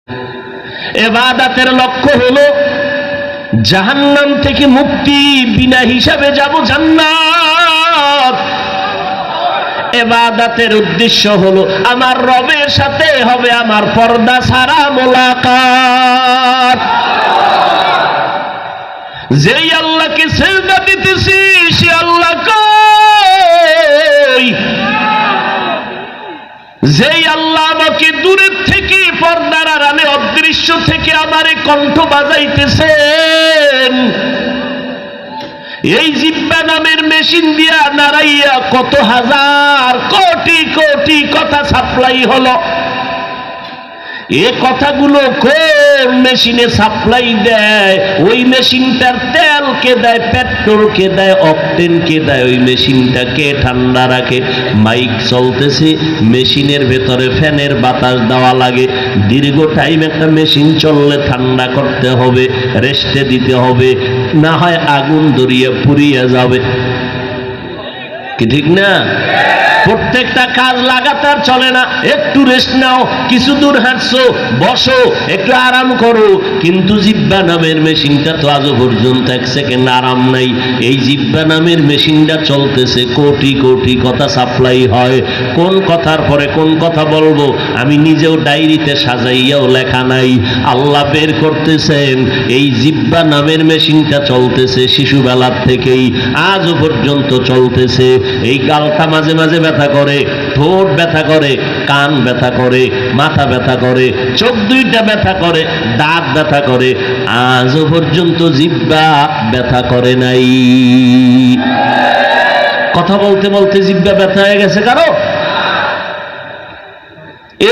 ইবাদতের লক্ষ্য হলো জাহান্নাম থেকে মুক্তি, বিনা হিসাবে যাব জান্নাত। ইবাদতের উদ্দেশ্য হলো আমার রবের সাথে হবে আমার পর্দা ছাড়া মোলাকাত। যেই আল্লাহকে সিজদা দিতেছি সে আল্লাহ কই? যেই আল্লাহ আমাকে দূরের থেকে পর্দার আড়ালে অদৃশ্য থেকে আমারে কণ্ঠ বাজাইতেছেন, এই জিহ্বা নামের মেশিন দিয়া নাড়াইয়া কত হাজার কোটি কোটি কথা সাপ্লাই হলো। এ কথাগুলো কোন মেশিনে সাপ্লাই দেয়? ওই মেশিনটার তেল কে দেয়, পেট্রোল কে দেয়, অকটেন কে দেয়? ওই মেশিনটাকে ঠান্ডা রাখে। মাইক চলতেছে, মেশিনের ভেতরে ফ্যানের বাতাস দেওয়া লাগে। দীর্ঘ টাইম একটা মেশিন চললে ঠান্ডা করতে হবে, রেস্টে দিতে হবে, না হয় আগুন ধরিয়ে পুড়িয়ে যাবে। কি ঠিক না? প্রত্যেকটা কাজ লাগাতার চলে না। একটু রেস্ট নাও, কিছু দূর হাঁটছো, বসো, একটু আরাম করো। কিন্তু জিহ্বা নামের মেশিনটা তো আজও পর্যন্ত এক সেকেন্ড আরাম নাই। এই জিহ্বা নামের মেশিনটা চলতেছে, কোটি কোটি কথা সাপ্লাই হয়। কোন কথার পরে কোন কথা বলবো আমি নিজেও ডায়েরিতে সাজাইয়াও লেখা নাই। আল্লাহ বের করতেছেন। এই জিহ্বা নামের মেশিনটা চলতেছে শিশুবেলার থেকেই আজও পর্যন্ত চলতেছে। এই গালটা মাঝে মাঝে ব্যথা করে, ঠোঁট ব্যথা করে, কান ব্যথা করে, মাথা ব্যথা করে, চোখ দুইটা ব্যথা করে, দাঁত ব্যথা করে, আজও পর্যন্ত জিহ্বা ব্যথা করে নাই। কথা বলতে বলতে জিহ্বা ব্যথা হয়ে গেছে কারো?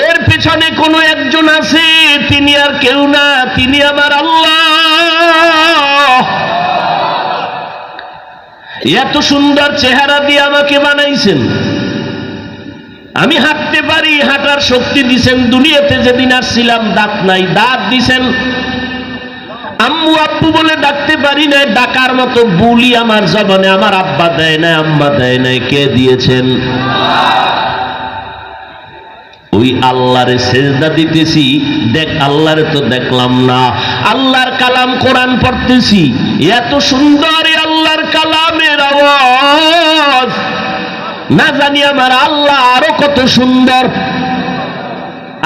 এর পেছনে কোনো একজন আছে, তিনি আর কেউ না, তিনি আমার আল্লাহ। এত সুন্দর চেহারা দিয়ে আমাকে বানাইছেন, আমি হাঁটতে পারি, হাঁটার শক্তি দিছেন। দুনিয়াতে যেদিন আসছিলাম দাঁত নাই, দাঁত দিছেন। আম্মু আব্বু বলে ডাকতে পারি না, ডাকার মতো বুলি আমার জবানে আমার আব্বা দেয় না, আম্মা দেয় নাই। কে দিয়েছেন? ওই আল্লাহরে সেজদা দিতেছি, দেখ আল্লাহরে তো দেখলাম না। আল্লাহর কালাম কোরআন পড়তেছি, এত সুন্দর আল্লাহর কালামের আওয়াজ, না জানি আমার আল্লাহ আরো কত সুন্দর।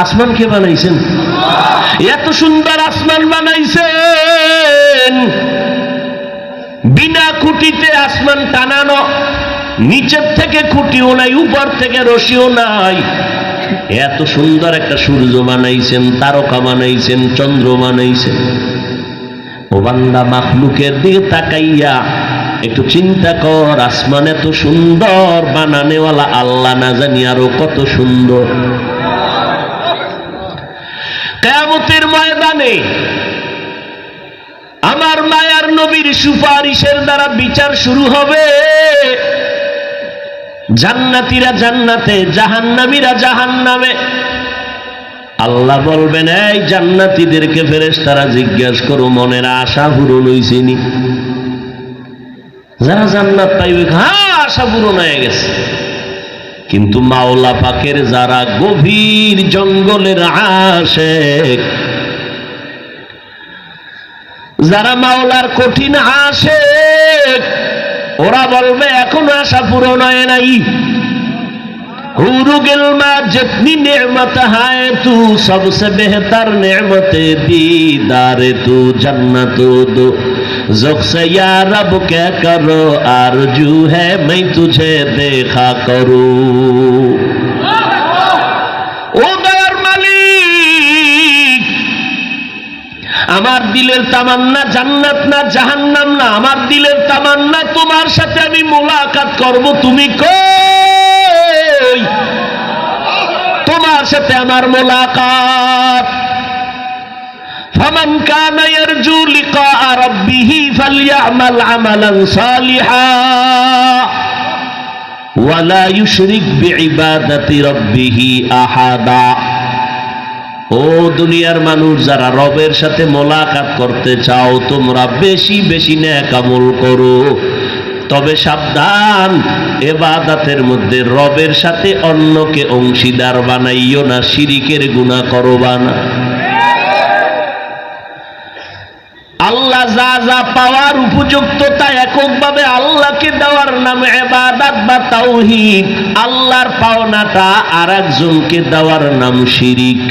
আসমান কে বানাইছেন? এত সুন্দর আসমান বানাইছেন, বিনা খুঁটিতে আসমান টানানো, নিচের থেকে খুঁটিও নাই, উপর থেকে রশিও নাই। এত সুন্দর একটা সূর্য বানাইছেন, তারকা বানাইছেন, চন্দ্র বানাইছেন। ও বান্দা, মাখলুকের দিকে তাকাইয়া একটু চিন্তা কর, আসমান এত সুন্দর, বানানেওয়ালা আল্লাহ না জানি আরো কত সুন্দর। কিয়ামতের ময়দানে আমার মায়ার নবীর সুপারিশের দ্বারা বিচার শুরু হবে। জান্নাতীরা জান্নাতে, জাহান্নামীরা জাহান্নামে। আল্লাহ বলবেন, এই জান্নাতীদেরকে ফেরেশতারা জিজ্ঞাসা করো মনের আশা পূরণ হইছেনি? যারা জান্নাত পাইবে, হ্যাঁ আশা পূরণ হয়ে গেছে। কিন্তু মাওলা পাকের যারা গভীর জঙ্গলের আশিক, যারা মাওলার কঠিন আশিক, ওরা বলবে এখনো আশা পূরণ হয় নাই। হুরু গিলমা জিতনি নেমত হায় তু সবসে বেহতর নেমতে দীদারে তু জন্নত দো ज़ुख्से या रब क्या करो आरजू है मैं तुझे देखा करूं। ও দয়ার মালিক, আমার দিলের তামান্না জান্নাত না জাহান্নাম না, আমার দিলের তামান্না তোমার সাথে আমি মোলাকাত করব। তুমি কই? তোমার সাথে আমার মোলাকাত। فمن كان يرجو لقاء ربه فليعمل عملا صالحا ولا يشرك بعبادة ربه أحدا। ও দুনিয়ার মানুষ, যারা রবের সাথে মোলাকাত করতে চাও, তোমরা বেশি বেশি নেক আমল করো। তবে সাবধান, ইবাদতের মধ্যে রবের সাথে অন্যকে অংশীদার বানাইও না, শিরিকের গুনাহ করবা না। আল্লাহ যা যা পাওয়ার উপযুক্ত তা এককভাবে আল্লাহকে দেওয়ার নাম ইবাদত বা তাওহীদ। আল্লাহর পাওনাটা আর একজনকে দেওয়ার নাম শিরিক।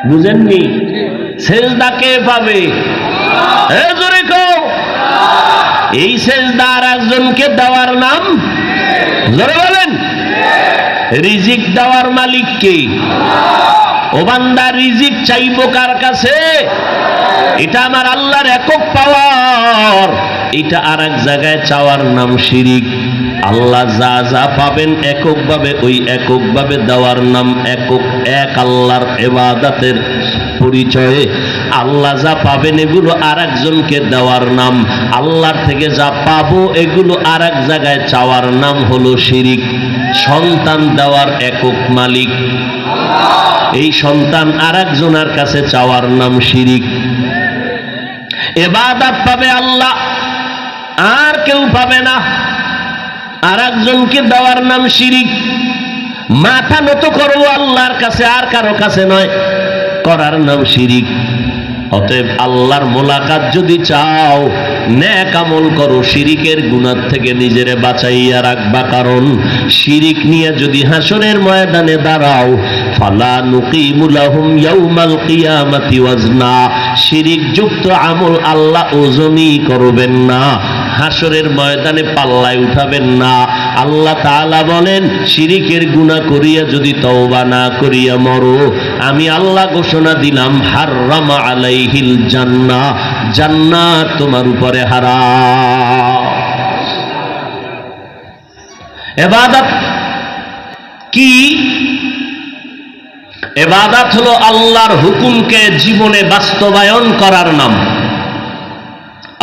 বুঝেননি? সেজদা কে পাবে? জোরে কও। এই সেজদা আর একজনকে দেওয়ার নাম, জোরে বলেন। রিজিক দেওয়ার মালিক কে? ও বান্দা, রিজিক চাইবো কার কাছে? এটা আমার আল্লাহর একক পাওয়ার, এটা আর এক জায়গায় চাওয়ার নাম শিরিক। আল্লাহ যা যা পাবেন এককভাবে, ওই এককভাবে দেওয়ার নাম একক, এক আল্লাহর ইবাদতের পরিচয়ে আল্লাহ যা পাবেন এগুলো আর একজনকে দেওয়ার নাম। আল্লাহর থেকে যা পাবো এগুলো আর এক জায়গায় চাওয়ার নাম হলো শিরিক। সন্তান দেওয়ার একক মালিক, এই সন্তান আর একজনের কাছে চাওয়ার নাম শিরিক। ইবাদত পাবে আল্লাহ, আর কেউ পাবে না, আর একজনকে দেওয়ার নাম শিরিক। মাথা নত করবো আল্লাহর কাছে, আর কারো কাছে নয়, করার নাম শিরিক। অতএব আল্লাহর মোলাকাত যদি চাও, নেক আমল করো, শিরিকের গুনাহ থেকে নিজেরে বাঁচাইয়া রাখবা। কারণ শিরিক নিয়ে যদি হাসরের ময়দানে দাঁড়াও, ফালা নুকিমু লাহুম ইয়াউমাল কিয়ামাতি ওয়াজনা, শিরিক যুক্ত আমল আল্লাহ ওজনই করবেন না, হাসরের ময়দানে পাল্লায় উঠাবেন না। আল্লাহ তাআলা বলেন, শিরিকের গুনাহ করিয়া যদি তওবা না করিয়া মরো, আমি আল্লাহ ঘোষণা দিলাম হাররামা আলাইহিল জান্নাহ, জান্নাত তোমার উপরে হারাম। ইবাদত কি? ইবাদত হলো আল্লাহর হুকুমকে জীবনে বাস্তবায়ন করার নাম।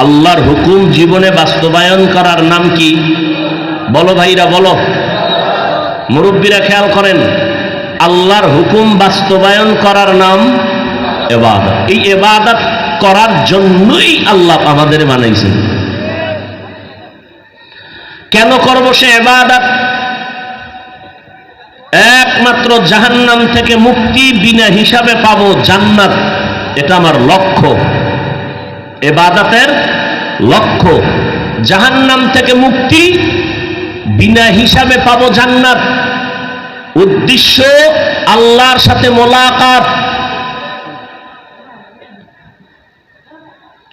আল্লাহর হুকুম জীবনে বাস্তবায়ন করার নাম কি? বলো ভাইরা, বলো। মুরব্বীরা খেয়াল করেন, আল্লাহর হুকুম বাস্তবায়ন করার নাম ইবাদত। এই ইবাদত করার জন্যই আল্লাহ আমাদের বানাইছেন। কেন করব সে ইবাদত? একমাত্র জাহান্নাম থেকে মুক্তি বিনা হিসাবে পাবো জান্নাত, এটা আমার লক্ষ্য। ইবাদতের লক্ষ্য জাহান্নাম থেকে মুক্তি, বিনা হিসাবে পাবো জান্নাত। উদ্দেশ্য আল্লাহর সাথে মোলাকাত।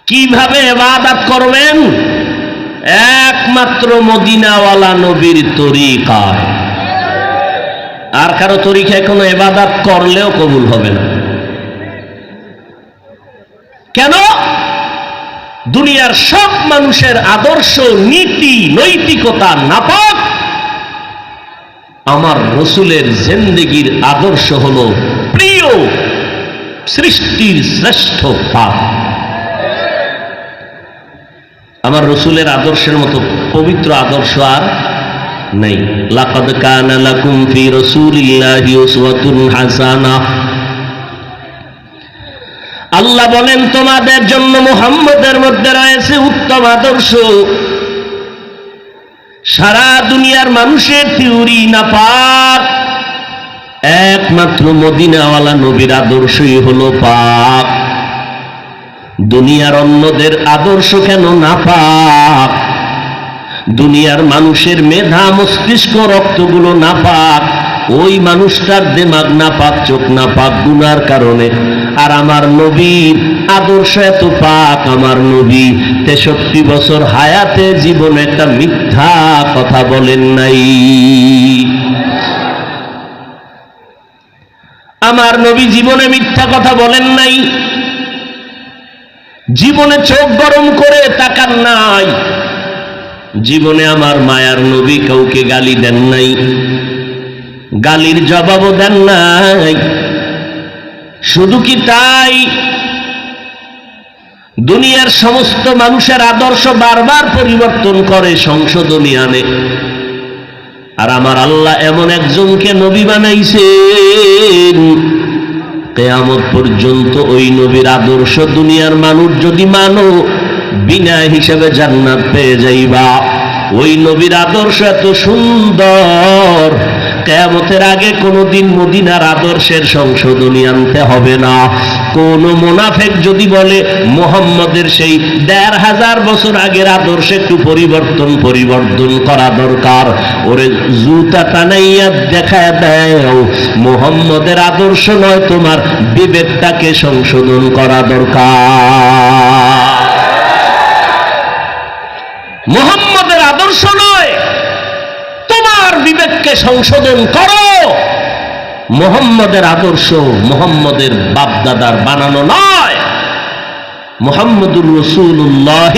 কিভাবে ইবাদত করবেন? একমাত্র মদিনাওয়ালা নবীর তরিকায়। আর কারো তরিকায় কোনো ইবাদত করলেও কবুল হবে না। কেন? দুনিয়ার সব মানুষের আদর্শ, নীতি, নৈতিকতা নাপাক। আমার রসুলের জিন্দেগির আদর্শ হলো প্রিয়, সৃষ্টির শ্রেষ্ঠ পাক। আমার রসুলের আদর্শের মতো পবিত্র আদর্শ আর নেই। লাকাদ কানা লাকুম ফি রাসূলিল্লাহি উসওয়াতুন হাসানাহ। আল্লাহ বলেন, তোমাদের জন্য মুহাম্মদের মধ্যে রয়েছে উত্তম আদর্শ। সারা দুনিয়ার মানুষের থিওরি নাপাক, একমাত্র মদিনাওয়ালা নবীর আদর্শই হলো পাক। দুনিয়ার অন্যদের আদর্শ কেন নাপাক? দুনিয়ার মানুষের মেধা, মস্তিষ্ক, রক্তগুলো নাপাক। ওই মানুষটার দিমাগ নাপাক, চোখ নাপাক গুনার কারণে। আর আমার নবীর আদর্শ এত পাক, আমার নবী 63 বছর হায়াতে জীবনে একটা মিথ্যা কথা বলেন নাই। আমার নবী জীবনে মিথ্যা কথা বলেন নাই, জীবনে চোখ গরম করে তাকান নাই, জীবনে আমার মায়ার নবী কাউকে গালি দেন নাই, গালির জবাবও দেন নাই। শুধু কি তাই, দুনিয়ার সমস্ত মানুষের আদর্শ বারবার পরিবর্তন করে, সংশোধনী আনে। আর আমার আল্লাহ এমন একজনকে নবী বানাইছেন, কিয়ামত পর্যন্ত ওই নবীর আদর্শ দুনিয়ার মানুষ যদি মানো, বিনা হিসেবে জান্নাত পেয়ে যাইবা। ওই নবীর আদর্শ এত সুন্দর, কিয়ামতের আগে কোনোদিন মদিনার আদর্শের সংশোধনী আনতে হবে না। কোন মুনাফিক যদি বলে মুহাম্মদের সেই ১৫০০ বছর আগের আদর্শ একটু পরিবর্তন করা দরকার, ওরে জুতা টানাইয়া দেখায় দাও মুহাম্মদের আদর্শ নয়, তোমার বিবেকটাকে সংশোধন করা দরকার। মুহাম্মদের আদর্শ নয়, তোমার বিবেককে সংশোধন করো। মুহাম্মদের আদর্শ মুহাম্মদের বাপদাদার বানানো নয়। মুহাম্মদুর রাসূলুল্লাহ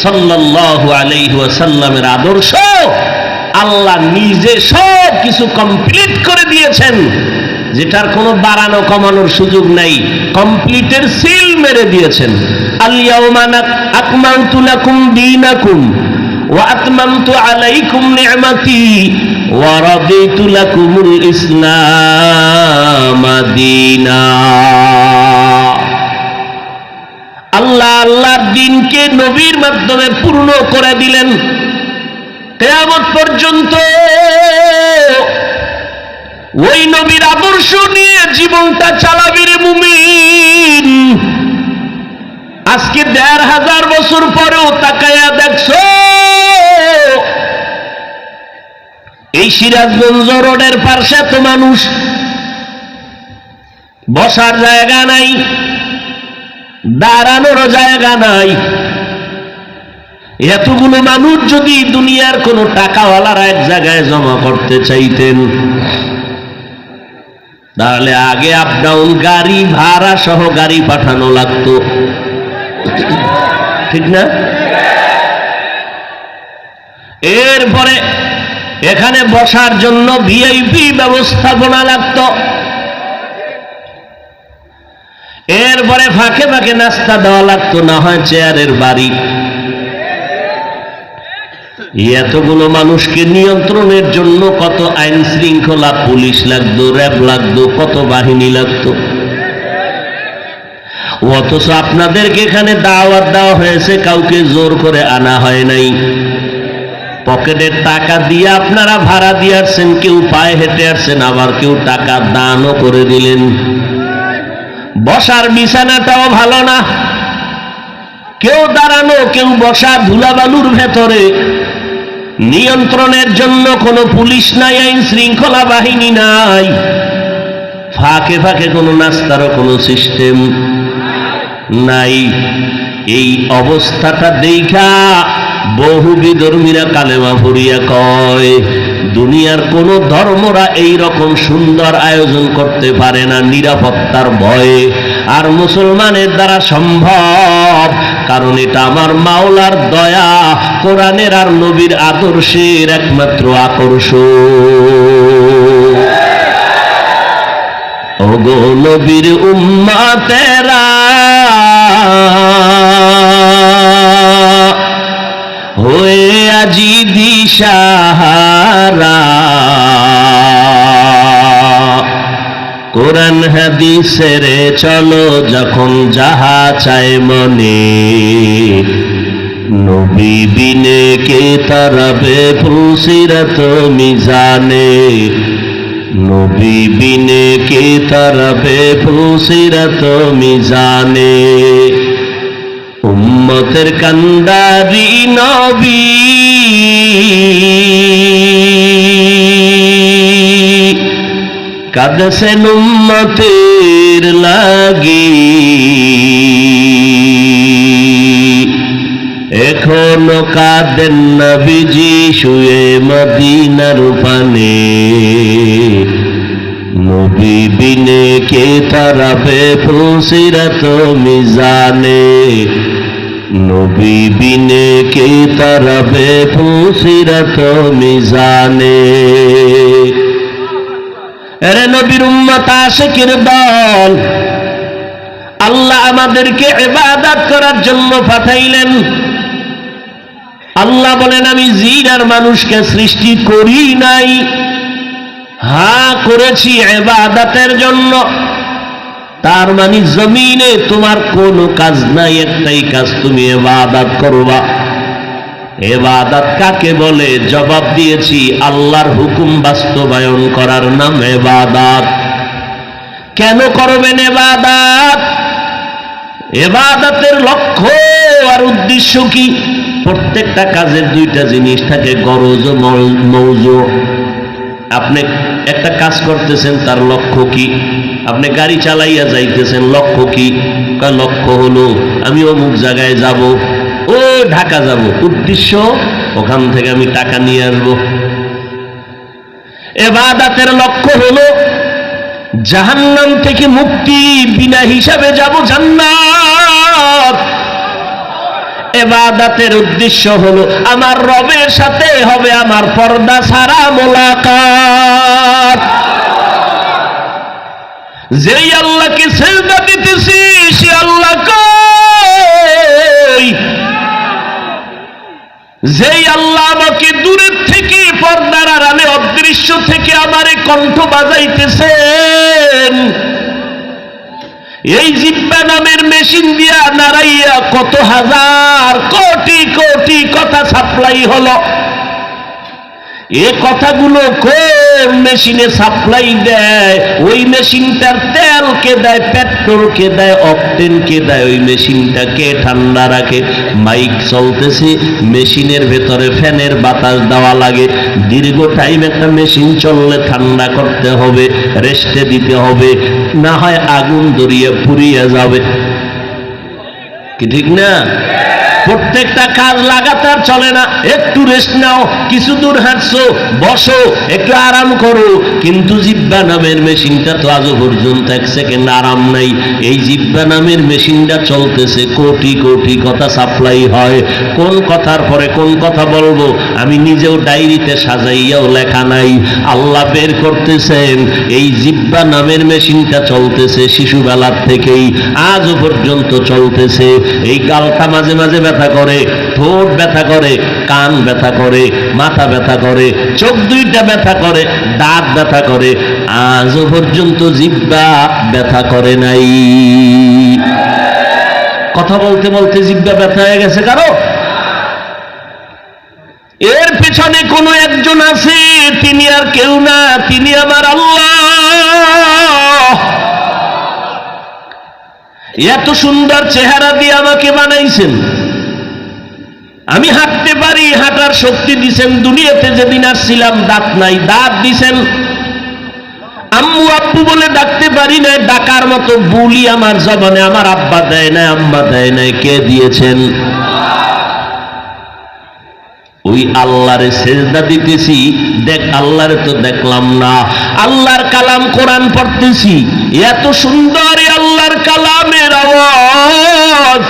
সাল্লাল্লাহু আলাইহি ওয়াসাল্লামের আদর্শ আল্লাহ নিজে সব কিছু কমপ্লিট করে দিয়েছেন, যেটার কোনো বাড়ানো কমানোর সুযোগ নাই, কমপ্লিটের সিল মেরে দিয়েছেন। আল ইয়াউমা আকমালতু লাকুম দীনাকুম ওয়া আতমামতু আলাইকুম নি'মাতি ওয়া রাদিতু লাকুমুল ইসলাম দীনা। আল্লাহ আল্লাহর দ্বীনকে নবীর মাধ্যমে পূর্ণ করে দিলেন। কিয়ামত পর্যন্ত ওই নবীর আদর্শ নিয়ে জীবনটা চালাবি রে মুমিন। আজকে ১৫০০ বছর পরেও তাকায়া দেখছো এই সিরাজগঞ্জ রোডের পাশে তো মানুষ, বসার জায়গা নাই, দাঁড়ানোর জায়গা নাই। এতগুলো মানুষ যদি দুনিয়ার কোন টাকাওয়ালারা এক জায়গায় জমা করতে চাইতেন, তাহলে আগে আপ ডাউন গাড়ি ভাড়া সহ গাড়ি পাঠানো লাগতো, ঠিক না? এরপরে এখানে বসার জন্য ভিআইপি ব্যবস্থাপনা লাগতো, এরপরে ফাঁকে ফাঁকে নাস্তা দেওয়া লাগতো, না হয় চেয়ারের বাড়ি। এতগুলো মানুষকে নিয়ন্ত্রণের জন্য কত আইন শৃঙ্খলা পুলিশ লাগতো, র্যাব লাগতো, কত বাহিনী লাগতো। অথচ আপনাদেরকে এখানে দাওয়াত দেওয়া হয়েছে, কাউকে জোর করে আনা হয় নাই। পকেটের টাকা দিয়ে আপনারা ভাড়া দিয়ে আসছেন, কেউ পায়ে হেঁটে আসছেন, আবার কেউ টাকা দানও করে দিলেন। বসার বিছানাটাও ভালো না, কেউ দাঁড়ানো কেউ বসা ধুলাবালুর ভেতরে। নিয়ন্ত্রণের জন্য কোনো পুলিশ নাই, আইন শৃঙ্খলা বাহিনী নাই, ফাঁকে ফাঁকে কোনো নাস্তারও কোনো সিস্টেম নাই। এই অবস্থাটা দেখা বহু বিধর্মীরা কালেমা পড়িয়া কয়, দুনিয়ার কোন ধর্মরা এই রকম সুন্দর আয়োজন করতে পারে না নিরাপত্তার ভয়ে, আর মুসলমানের দ্বারা সম্ভব। কারণ এটা আমার মাওলার দয়া, কোরআনের আর নবীর আদর্শের একমাত্র আকর্ষণ। ওগো নবীর উম্মতেরা হয়ে আজি দিশাহারা, কোরআন হাদিসের চলো যখন যাহা চায় মনে, নবী বিনে কে তারাবে ফুলসিরাত মিজানে, নবী বিনে কে তারাবে ফুলসিরাত মিজানে। উম্মতের কান্দারি নবী কাঁদছেন উম্মতের লাগি, এখনো কাঁদেন নবীজি শুয়ে মদিনার পানে, নবী বিনে কে তারাবে ফুলসিরাত মিজানে, নবী বিনে কে তারাবে ফুলসিরাত মিজানে। আরে নবীর উম্মত আশিকের দল, আল্লাহ আমাদেরকে ইবাদত করার জন্য পাঠাইলেন। আল্লাহ বলেন আমি জিন আর মানুষকে সৃষ্টি করি নাই, হ্যাঁ করেছি ইবাদতের জন্য। তার মানে জমিনে তোমার কোনো কাজ নাই, একটাই কাজ, তুমি ইবাদত করবা। ইবাদত কাকে বলে? জবাব দিয়েছি, আল্লাহর হুকুম বাস্তবায়ন করার নাম ইবাদত। কেন করবেন ইবাদত? ইবাদতের লক্ষ্য আর উদ্দেশ্য কি? প্রত্যেকটা কাজের দুইটা জিনিস থাকে, গরজ ও মৌজু। আপনি একটা কাজ করতেছেন, তার লক্ষ্য কি? আপনি গাড়ি চালাইয়া যাইতেছেন, লক্ষ্য কি? লক্ষ্য হলো আমি অমুক জায়গায় যাব, ও ঢাকা যাব। উদ্দেশ্য ওখান থেকে আমি টাকা নিয়ে আসবো। ইবাদতের লক্ষ্য হলো জাহান্নাম থেকে মুক্তি, বিনা হিসাবে যাব জান্নাত। ইবাদতের উদ্দেশ্য হলো আমার রবের সাথে হবে আমার পর্দা ছাড়া মোলাকাত। যেই আল্লাহকে সিজদা দিতেছি সে আল্লাহ কই? যেই আল্লাহ আমাকে দূরের থেকে পর্দার আড়ালে অদৃশ্য থেকে আমারে কণ্ঠ বাজাইতেছেন, এই জিহ্বা নামের মেশিন দিয়া নাড়াইয়া কত হাজার কোটি কোটি কথা সাপ্লাই হলো। এ কথাগুলো কোন মেশিনে সাপ্লাই দেয়? ওই মেশিনটার তেল কে দেয়? পেট্রোল কে দেয়? অকটেন কে দেয়? ওই মেশিনটাকে ঠান্ডা রাখে। মাইক চলতেছে, মেশিনের ভেতরে ফ্যানের বাতাস দেওয়া লাগে। দীর্ঘ টাইম একটা মেশিন চললে ঠান্ডা করতে হবে, রেস্টে দিতে হবে, না হয় আগুন ধরিয়ে পুড়িয়ে যাবে। কি ঠিক না? প্রত্যেকটা কাজ লাগাতার চলে না। একটু রেস্ট নাও, কিছু দূর হাঁটছো, বসো, একটু আরাম করো। কিন্তু জিহ্বা নামের মেশিনটা তো আজও পর্যন্ত এক সেকেন্ড আরাম নাই। এই জিহ্বা নামের মেশিনটা চলতেছে, কোটি কোটি কথা সাপ্লাই হয়। কোন কথার পরে কোন কথা বলবো আমি নিজেও ডায়েরিতে সাজাইয়াও লেখা নাই। আল্লাহ বের করতেছেন, এই জিহ্বা নামের মেশিনটা চলতেছে শিশুবেলার থেকেই আজও পর্যন্ত চলতেছে। এই গালটা মাঝে মাঝে ব্যথা করে, ঠোঁট ব্যথা করে, কান ব্যথা করে, মাথা ব্যথা করে, চোখ দুইটা ব্যথা করে, দাঁত ব্যথা করে, আজও পর্যন্ত জিহ্বা ব্যথা করে নাই। কথা বলতে বলতে জিহ্বা ব্যথা হয়ে গেছে কারো? এর পেছনে কোনো একজন আছে, তিনি আর কেউ না, তিনি আমার আল্লাহ। এত সুন্দর চেহারা দিয়ে আমাকে বানাইছেন, আমি হাঁটতে পারি, হাঁটার শক্তি দিছেন। দুনিয়াতে যেদিন আসছিলাম দাঁত নাই, দাঁত দিছেন। আম্মু আব্বু বলে ডাকতে পারি না, ডাকার মতো বুলি আমার জবানে আমার আব্বা দেয় না, আম্মা দেয় নাই। কে দিয়েছেন? ওই আল্লাহরে সেজদা দিতেছি, দেখ আল্লাহরে তো দেখলাম না। আল্লাহর কালাম কোরআন পড়তেছি, এত সুন্দর আল্লাহর কালামের আওয়াজ,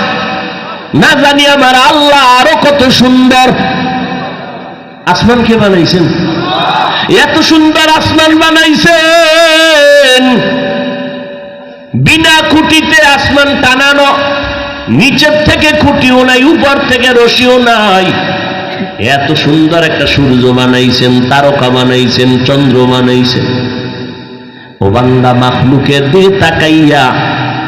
না জানি আমার আল্লাহ আরো কত সুন্দর। আসমান কে বানাইছেন? এত সুন্দর আসমান বানাইছেন, বিনা খুঁটিতে আসমান টানানো, নিচের থেকে খুঁটিও নাই, উপর থেকে রশিও নাই। এত সুন্দর একটা সূর্য বানাইছেন, তারকা বানাইছেন, চন্দ্র বানাইছেন। ও বান্দা, মাখলুকের দিকে তাকাইয়া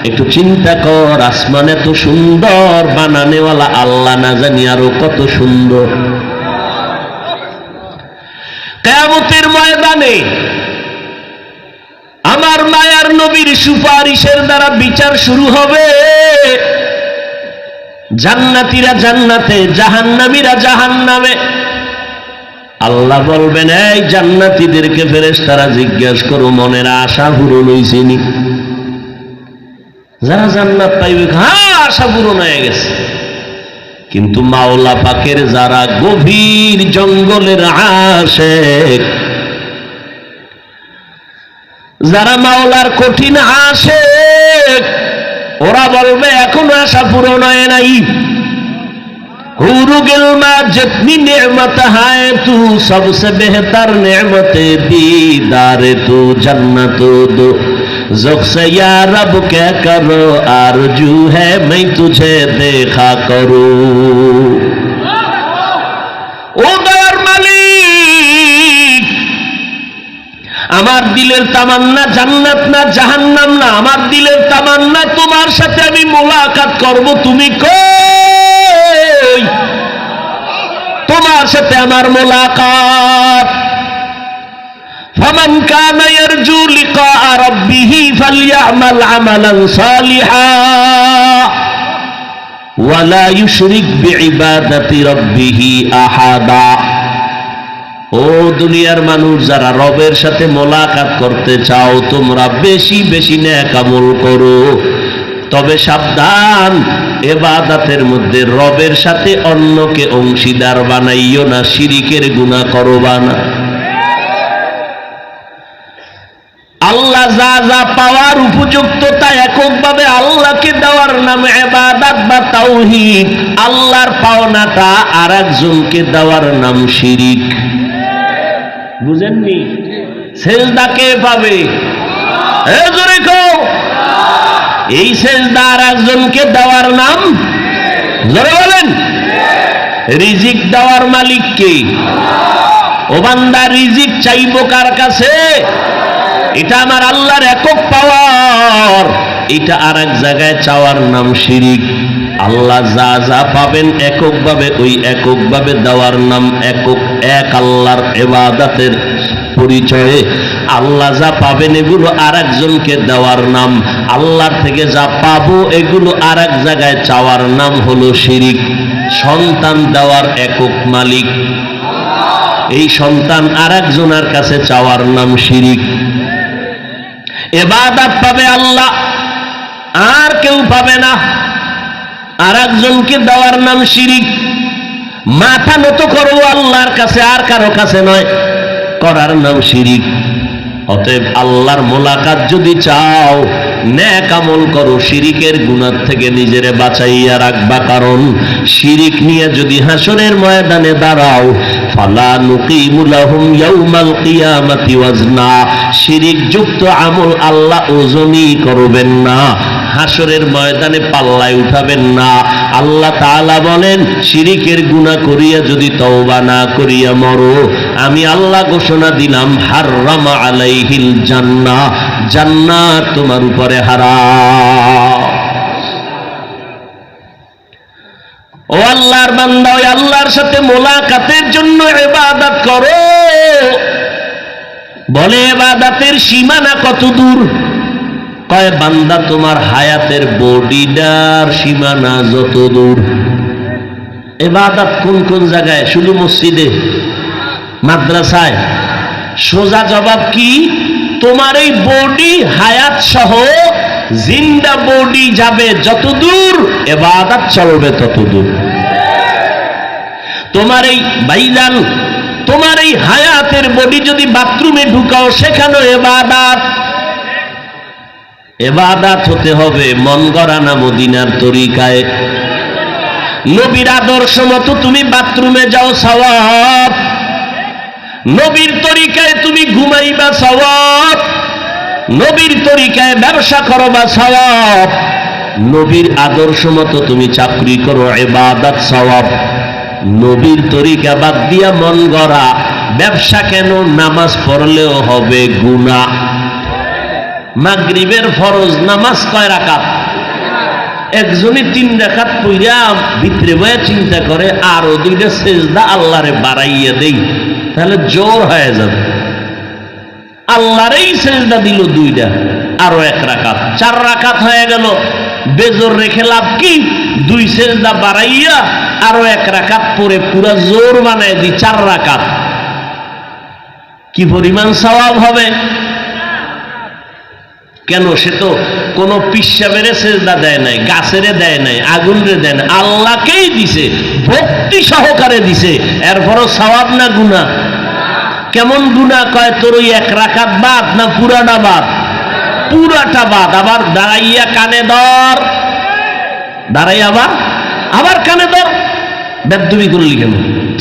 একটু চিন্তা কর, আসমান এত সুন্দর, বানানেওয়ালা আল্লাহ না জানি আরো কত সুন্দর। কিয়ামতের ময়দানে আমার মায়ার নবীর সুপারিশের দ্বারা বিচার শুরু হবে। জান্নাতীরা জান্নাতে, জাহান্নামীরা জাহান্নামে। আল্লাহ বলবেন, এই জান্নাতীদেরকে ফেরেশতারা জিজ্ঞাসা করো মনের আশা পূরণ হইছেনি? যারা জান্নাত পাইবে, হ্যাঁ আশা পূরণ হয়ে গেছে। কিন্তু মাওলা পাকের যারা গভীর জঙ্গলের আশিক, যারা মাওলার কঠিন আশিক, ওরা বলবে এখনো আশা পূরণ হয় নাই। হুরু গিলমা जितनी नेमत है तू सबसे बेहतर नेमत दीदार तू जन्नत दो ज़ुख से या रब क्या करो आरजू है मैं तुझे देखा करूं। ও দয়ার মালিক, আমার দিলের তামান্না জান্নাত না জাহান্নাম না, আমার দিলের তামান্না তোমার সাথে আমি মোলাকাত করব। তুমি কই? আল্লাহর সাথে আমার মোলাকাত। ফামান কানা ইয়ারজু লিকা রাব্বিহি ফালইআমাল আমালান সালিহা ওয়া লা ইউশরিক বিইবাদাতি রাব্বিহি আহাদা। ও দুনিয়ার মানুষ, যারা রবের সাথে মোলাকাত করতে চাও, তোমরা বেশি বেশি নেক আমল করো। তবে সাবধান, ইবাদতের মধ্যে রবের সাথে অন্যকে অংশীদার বানাইও না, শিরিকের গুনাহ করবা না। আল্লাহ যা যা পাওয়ার উপযুক্ত তা এককভাবে আল্লাহকে দেওয়ার নাম ইবাদত বা তাওহীদ। আল্লাহর পাওনাটা আরেকজনকে দেওয়ার নাম শিরিক। বুঝেননি? সেজদা কে পাবে? জোরে কও। এই সেজদা আরেকজনকে দেওয়ার নাম, জোরে বলেন। রিজিক দেওয়ার মালিক কে? ও বান্দা, রিজিক চাইবো কার কাছে? এটা আমার আল্লাহর একক পাওয়ার, এটা আর এক জায়গায় চাওয়ার নাম শিরিক। আল্লাহ যা যা পাবেন এককভাবে, ওই এককভাবে দেওয়ার নাম একক, এক আল্লাহর ইবাদতের পরিচয়ে আল্লাহ যা পাবেন এগুলো আর একজনকে দেওয়ার নাম। আল্লাহর থেকে যা পাবো এগুলো আর এক জায়গায় চাওয়ার নাম হলো শিরিক। সন্তান দেওয়ার একক মালিক, এই সন্তান আর একজনের কাছে চাওয়ার নাম শিরিক। ইবাদত পাবে আল্লাহ, আর কেউ পাবে না, আর একজনকে দেওয়ার নাম শিরিক। মাথা নত করবো আল্লাহর কাছে, আর কারো কাছে নয়, করার নাম শিরিক। অতএব আল্লাহর মোলাকাত যদি চাও, নেক আমল করো, শিরিকের গুনাহ থেকে নিজেরে বাঁচাইয়া রাখবা। কারণ শিরিক নিয়ে যদি হাসরের ময়দানে দাঁড়াও, ফালা নুকিমু লাহুম ইয়াউমাল কিয়ামাতি ওয়াজনা, শিরিক যুক্ত আমল আল্লাহ ওজনই করবেন না, হাসরের ময়দানে পাল্লায় উঠাবেন না। আল্লাহ তাআলা বলেন, শিরিকের গুনাহ করিয়া যদি তওবা না করিয়া মরো, আমি আল্লাহ ঘোষণা দিলাম হাররামা আলাইহিল জান্নাহ, জান্নাত তোমার উপরে হারাম। ও আল্লাহর বান্দা, ওই আল্লাহর সাথে মোলাকাতের জন্য ইবাদত করো। বলে ইবাদতের সীমানা কত দূর? কয় বান্দা, তোমার হায়াতের বডিটার সীমানা যত দূর। ইবাদত কোন কোন জায়গায়? শুধু মসজিদে, মাদ্রাসায়? সোজা জবাব কি? তোমার এই বডি হায়াত সহ জিন্দা বডি যাবে যত দূর, ইবাদত চলবে তত দূর। তোমার এই ভাইজান, তোমার এই হায়াতের বডি যদি বাথরুমে ঢুকাও, সেখানেও ইবাদত। ইবাদত হতে হবে মন গড়া না মদিনার তরিকায়। নবীর আদর্শ মতো তুমি বাথরুমে যাও, সওয়াব। নবীর তরিকায় তুমি ঘুমাইবা, সওয়াব। নবীর তরিকায় ব্যবসা করবা, সওয়াব। নবীর আদর্শ মতো তুমি চাকরি করো, ইবাদত, সওয়াব। নবীর তরিকা বাদ দিয়া মন গড়া ব্যবসা কেন, নামাজ পড়লেও হবে গুনাহ। মাগরিবের ফরজ নামাজ কয় রাকাত? একজনে 3 রাকাত পড়িয়া ভিতরে বয়ে চিন্তা করে, আরো 2টা সেজদা আল্লাহরে বাড়াইয়া দেই, তাহলে জোর হয়ে যাবে। আল্লাহরেই সেজদা দিল 2টা, আরো 1 রাকাত, 4 রাকাত হয়ে গেল। বেজোর রেখে লাভ কি? 2 সেজদা বাড়াইয়া আরো 1 রাকাত পরে পুরা জোর বানায় দি, 4 রাকাত। কি পরিমাণ সওয়াব হবে? কেন? সে তো কোন পিসাবেরে সেজদা দেয় নাই, গাছেরে দেয় নাই, আগুনরে দেয় না, আল্লাহকেই দিছে, ভক্তি সহকারে দিছে। এরপরও সওয়াব না গুনাহ? কেমন গুনাহ? কয় তোর ওই 1 রাকাত বাদ না পুরাটা বাদ? পুরাটা বাদ। আবার দাঁড়াইয়া কানে ধর, দাঁড়াই আবার কানে ধর। বেদবি করলি কেন?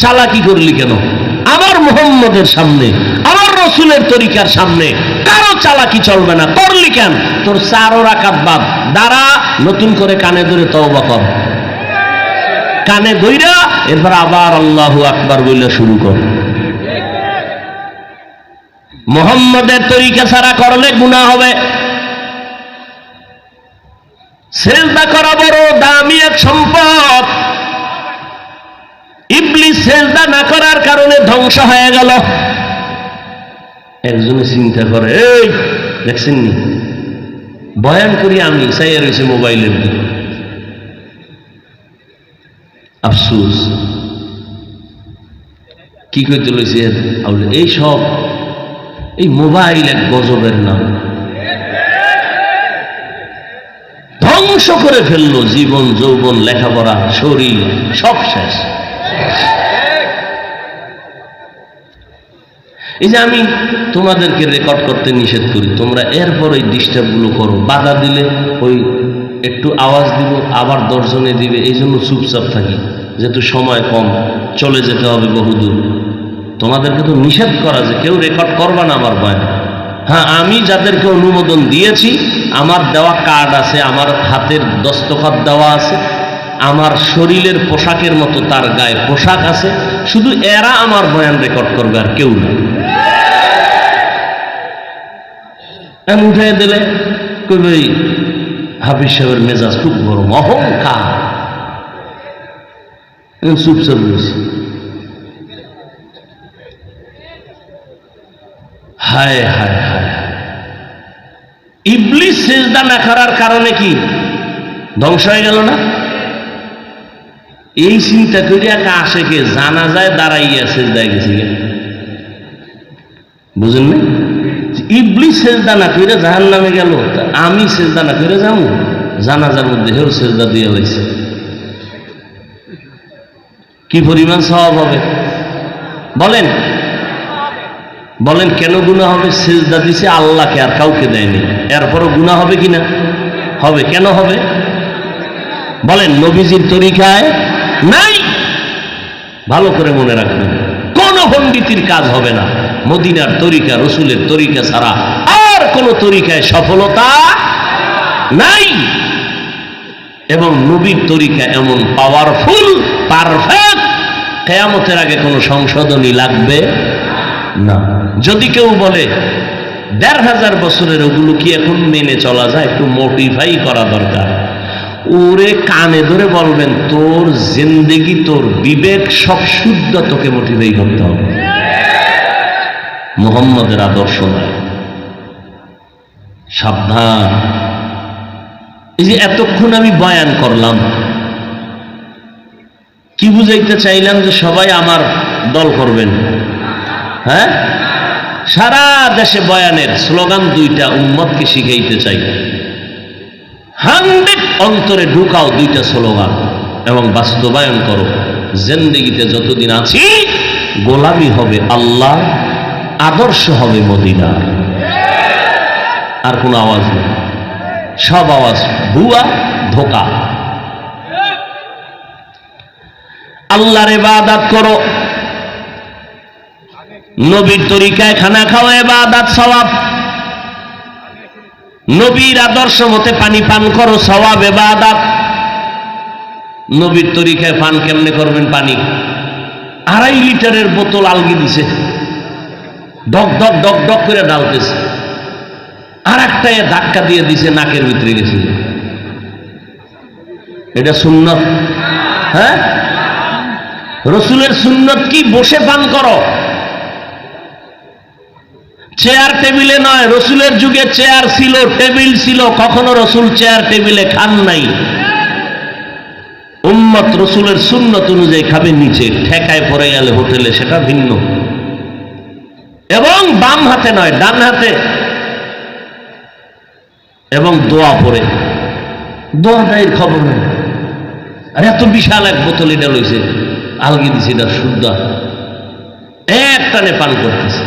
চালাকি করলি কেন? আমার মুহাম্মদের সামনে, আমার রসুলের তরিকার সামনে কারো চালাকি চলবে না। করলি কেন? তোর 4 রাকাত বাদ। দাঁড়া, নতুন করে কানে ধরে তওবা কর। কানে ধইরা এরপর আবার আল্লাহু আকবার বইলা শুরু কর। মুহাম্মদের তরিকা ছাড়া করলে গুনাহ হবে। সেজদা করা বড় দামি এক সম্পদ। ইবলিস সেজদা না করার কারণে ধ্বংস হয়ে গেল। একজনে চিন্তা করে, এই দেখছেন নি বয়ান করি আমি চাইয়া রয়েছে মোবাইলের দিকে। আফসোস কি করতে লইছে এই সব, এই মোবাইল এক গজবের নাম, ধ্বংস করে ফেললো জীবন যৌবন লেখাপড়া শরীর সব শেষ। এই যে আমি তোমাদেরকে রেকর্ড করতে নিষেধ করি, তোমরা এরপর ওই ডিস্টার্বগুলো করো, বাধা দিলে ওই একটু আওয়াজ দিব আবার 10 জনে দিবে, এই জন্য চুপচাপ থাকি, যেহেতু সময় কম, চলে যেতে হবে বহুদূর। তোমাদেরকে তো নিষেধ করা যে কেউ রেকর্ড করবা না আমার বয়ান। হ্যাঁ, আমি যাদেরকে অনুমোদন দিয়েছি, আমার দেওয়া কার্ড আছে, আমার হাতের দস্তখত দেওয়া আছে, আমার শরীরের পোশাকের মতো তার গায়ে পোশাক আছে, শুধু এরা আমার বয়ান রেকর্ড করবে আর কেউ না। উঠে দিলে কইবে হাফিজ সাহেবের মেজাজ খুব গরম, অহংকার, চুপচাপ রয়েছে। হায় হায় হায়, ইবলিস সিজদা না করার কারণে কি ধ্বংস হয়ে গেল না? এই চিন্তা করে একা আসে কে জানা যায় দাঁড়াইয়া সিজদায় গেছে, বুঝেন না? ইবলিস সিজদা না করে জাহান্নামে গেল, আমি সিজদা না করে যাবো? জানাজার মধ্যে হেও সিজদা দিয়ে হয়েছে, কি পরিমাণ সওয়াব হবে বলেন? বলেন কেন গুনাহ হবে? সিজদা দিছে আল্লাহকে আর কাউকে দেয়নি, এরপরও গুনাহ হবে কিনা? হবে। কেন হবে বলেন? নবীজির তরিকায় নাই। ভালো করে মনে রাখবেন, কোন পণ্ডিতির কাজ হবে না, মদিনার তরিকা রসুলের তরিকা ছাড়া আর কোন তরিকায় সফলতা নাই। এবং নবীর তরিকা এমন পাওয়ারফুল, পারফেক্ট, কিয়ামতের আগে কোনো সংশোধনী লাগবে না। যদি কেউ বলে ১৫০০ বছরের ওগুলো কি এখন মেনে চলা যায়, একটু মডিফাই করা দরকার, ওরে কানে ধরে বলবেন তোর জিন্দেগি, তোর বিবেক সব শুদ্ধ, তোকে মোটিভেট করতে হবে, মুহাম্মদের আদর্শ নয়। সাবধান। এই যে এতক্ষণ আমি বয়ান করলাম, কি বুঝাইতে চাইলাম? যে সবাই আমার দল করবেন? হ্যাঁ, সারা দেশে বয়ানের স্লোগান দুইটা, উম্মতকে শিখাইতে চাই, 100 অন্তরে ঢুকাও দুইটা স্লোগান এবং বাস্তবায়ন করো। জিন্দেগিতে যতদিন আছি গোলামি হবে আল্লাহ, আদর্শ হবে মদিনা। আর কোনো আওয়াজ নেই, সব আওয়াজ ভুয়া, ধোঁকা। আল্লাহর ইবাদত করো, নবীর তরিকায় খানা খাওয়া ইবাদত, সওয়াব। নবীর আদর্শ মতে পানি পান করো, সওয়াব, ইবাদত। নবীর তরিকায় পান কেমনে করবেন? পানি 2.5 লিটারের বোতল আলগি দিছে, ডক ডক ডক ডক করে ডালতেছে, আর একটা ধাক্কা দিয়ে দিছে, নাকের ভিতরে গেছে। এটা সুন্নত? হ্যাঁ, রসুলের সুন্নত কি বসে পান করো, চেয়ার টেবিলে নয়। রসুলের যুগে চেয়ার ছিল, টেবিল ছিল, কখনো রসুল চেয়ার টেবিলে খান নাই। উম্মত রসুলের সুন্নত অনুযায়ী খাবে নিচে, ঠেকায় পড়ে গেলে হোটেলে, সেটা ভিন্ন। এবং বাম হাতে নয়, ডান হাতে, এবং দোয়া পড়ে। দোয়া দেয় খবর নেই। আর এত বিশাল এক বোতল এটা লইছে, আলগি দিছে, এটা শুদ্ধ, এক টানে পান করতেছে।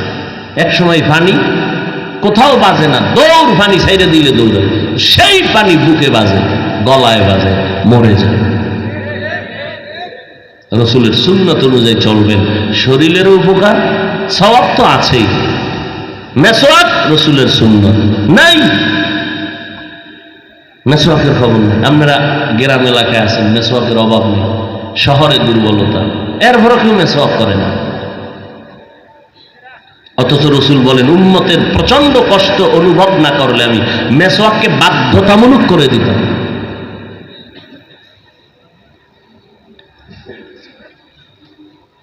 এক সময় পানি কোথাও বাজে না, দৌড় পানি সাইডে দিলে দৌড়ে, সেই পানি বুকে বাজে, গলায় বাজে, মরে যায়। রসুলের সুন্নত অনুযায়ী চলবেন, শরীরের উপকার, সওয়াব তো আছেই। মেসওয়াক রসুলের সুন্নত নাই, মেসওয়াকের খবর নেই। আপনারা গ্রাম এলাকায় আছেন, মেসওয়াকের অভাব নেই, শহরে দুর্বলতা, এরপরও কেউ মেসওয়াক করে না। অথচ রসুল বলেন উম্মতের প্রচন্ড কষ্ট অনুভব না করলে আমি মেসওয়াককে বাধ্যতামূলক করে দিতাম।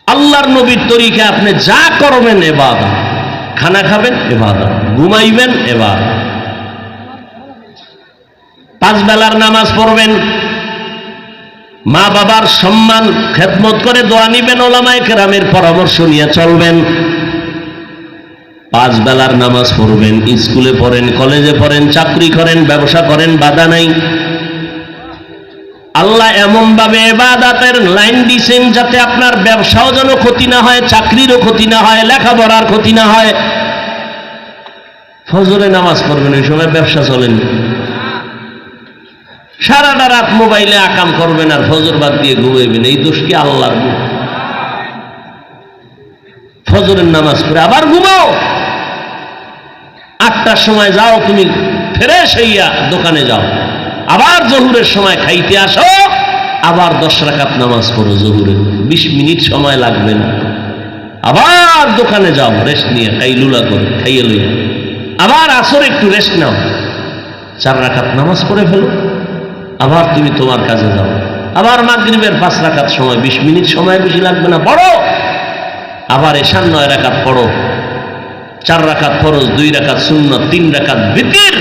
আল্লাহ আল্লাহর নবীর তরিকা আপনি যা করবেন ইবাদত, খানা খাবেন ইবাদত, ঘুমাইবেন ইবাদত, 5 বেলার নামাজ পড়বেন, মা বাবার সম্মান খেদমত করে দোয়া নিবেন, ওলামায়ে কেরামের পরামর্শ নিয়ে চলবেন, 5 বেলার নামাজ পড়বেন, স্কুলে পড়েন, কলেজে পড়েন, চাকরি করেন, ব্যবসা করেন, বাধা নাই। আল্লাহ এমন ভাবে ইবাদতের লাইন দিয়েছেন যাতে আপনার ব্যবসাও যেন ক্ষতি না হয়, চাকরিরও ক্ষতি না হয়, লেখাপড়ার ক্ষতি না হয়। ফজরে নামাজ পড়বেন, ওই সময় ব্যবসা চলেন, সারাটা রাত মোবাইলে আকাম করবেন আর ফজর বাদ দিয়ে ঘুমাইবেন, এই দোষ কি আল্লাহর? ফজরের নামাজ পড়ে আবার ঘুমাও, 8টার সময় যাও তুমি ফ্রেশ হইয়া দোকানে যাও, আবার জহুরের সময় খাইতে আসো, আবার 10 রাকাত নামাজ পড়ো জহুরের, 20 মিনিট সময় লাগবে না, আবার দোকানে যাও রেস্ট নিয়ে, কাইলুলা করে খাইয়ে লইয়া, আবার আসর একটু রেস্ট নাও, 4 রাকাত নামাজ পড়ে ফেলো, আবার তুমি তোমার কাজে যাও, আবার মাগরিবের 5 রাকাত সময়, 20 মিনিট সময় বেশি লাগবে না, পড়ো, আবার এশার 9 রাকাত পড়ো, 4 রাকাত ফরজ, 2 রাকাত সুন্নাত, 3 রাকাত বিতির,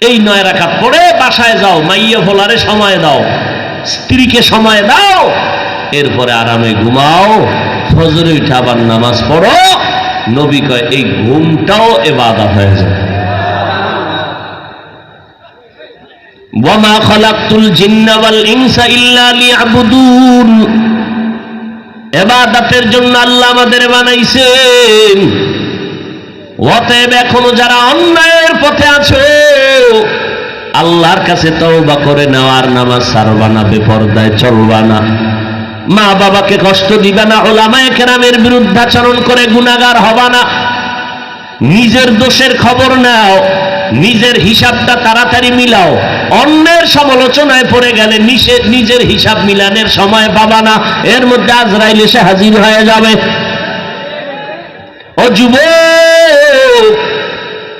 এই 9 রাকাত পড়ে বাসায় যাও, মাইয়া ফলারে সময় দাও, স্ত্রীকে সময় দাও, এরপরে আরামে ঘুমাও, ফজরে উঠে আবার নামাজ পড়ো। নবী কয় এই ঘুমটাও ইবাদত হয়ে যায়। ওয়ামা খালাকতুল জিন্না ওয়াল ইনসা ইল্লা লিয়াবুদুন, ইবাদতের জন্য আল্লাহ আমাদের বানাইছেন। অতএব এখনো যারা অন্যায়ের পথে আছো, আল্লাহর কাছে তওবা করে নেওয়ার, নামাজ ছাড়বা না, বেপরদায় চলবা না, মা বাবাকে কষ্ট দিবা না, ওলামায়ে কেরামের বিরুদ্ধাচরণ করে গুনাহগার হবা না, নিজের দোষের খবর নাও, নিজের হিসাবটা তাড়াতাড়ি মিলাও, অন্যের সমালোচনায় পড়ে গেলে নিজের হিসাব মিলানের সময় পাবা না, এর মধ্যে আজরাইল এসে হাজির হয়ে যাবে। ও যুবক,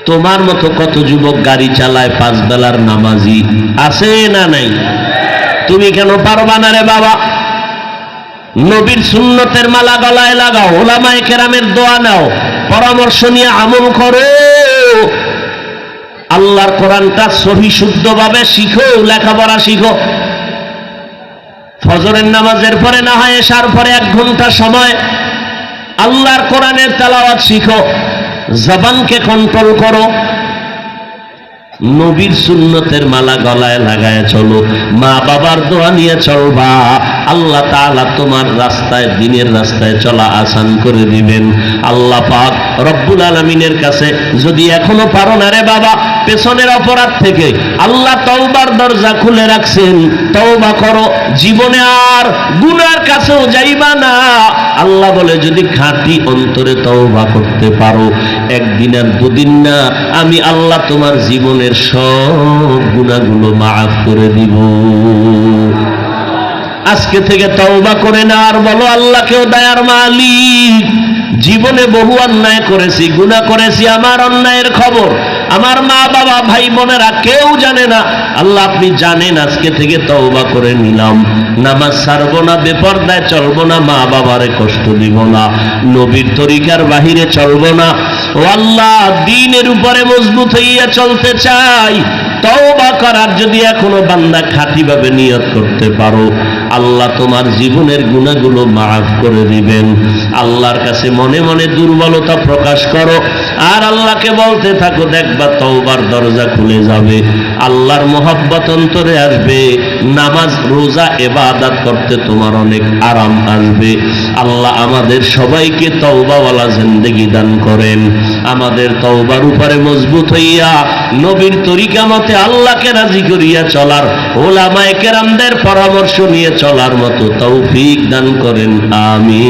তোমার মতো কত যুবক গাড়ি চালায়, 5 বেলার নামাজি আছে না নাই? তুমি কেন পারবা না রে বাবা? নবীর সুন্নতের মালা গলায় লাগাও, ওলামায়ে কেরামের দোয়া নাও, পরামর্শ নিয়ে আমল করো, আল্লাহর কোরআনটা সহি শুদ্ধভাবে শিখো, লেখাপড়া শিখো। ফজরের নামাজের পরে না হয় এশার পরে 1 ঘন্টা সময় আল্লাহর কোরআনের তেলাওয়াত শিখো, জবানকে কন্ট্রোল করো, নবীর সুন্নতের মালা গলায় লাগায় চলো, মা বাবার দোয়া নিয়ে চলবা, আল্লাহ তাআলা তোমার রাস্তায়, দিনের রাস্তায় চলা আসান করে দিবেন। আল্লাহ পাক রব্বুল আলামিনের কাছে যদি এখনো পারো না রে বাবা, পেছনের অপরাধ থেকে আল্লাহ তওবার দরজা খুলে রাখছেন, তওবা করো, জীবনে আর গুনার কাছেও যাইবা না। আল্লাহ বলে যদি খাঁটি অন্তরে তওবা করতে পারো, 1 দিন আর 2 দিন না, আমি আল্লাহ তোমার জীবনের সব গুনাহগুলো মাফ করে দিব। আজকে থেকে তওবা করে না, আর বলো আল্লাহকেও দয়ার মালিক, জীবনে বহু অন্যায় করেছি, গুনাহ করেছি, আমার অন্যায়ের খবর আমার মা বাবা ভাই বোনেরা কেউ জানে না, আল্লাহ আপনি জানেন, আজকে থেকে তওবা করে নিলাম, নামাজ ছাড়বো না, বেপরদায় চলবো না, মা বাবারে কষ্ট দিব না, নবীর তরিকার বাহিরে চলবো না। ও আল্লাহ, দ্বীনের উপরে মজবুত হইয়া চলতে চাই। তওবা করার যদি এখনো বান্দা খাঁটিভাবে নিয়ত করতে পারো, আল্লাহ তোমার জীবনের গুনাহগুলো মাফ করে দিবেন। আল্লাহর কাছে মনে মনে দুর্বলতা প্রকাশ করো, আর আল্লাহকে বলতে থাকো, দেখবা তওবার দরজা খুলে যাবে, আল্লাহর মহব্বত অন্তরে আসবে, নামাজ রোজা ইবাদত করতে তোমার অনেক আরাম আসবে। আল্লাহ আমাদের সবাইকে তওবাওয়ালা জিন্দেগি দান করেন, আমাদের তওবার উপরে মজবুত হইয়া নবীর তরিকা মতে আল্লাহকে রাজি করিয়া চলার, ওলামায়ে কেরামদের পরামর্শ নিয়ে চলার মতো তৌফিক দান করেন, আমিন।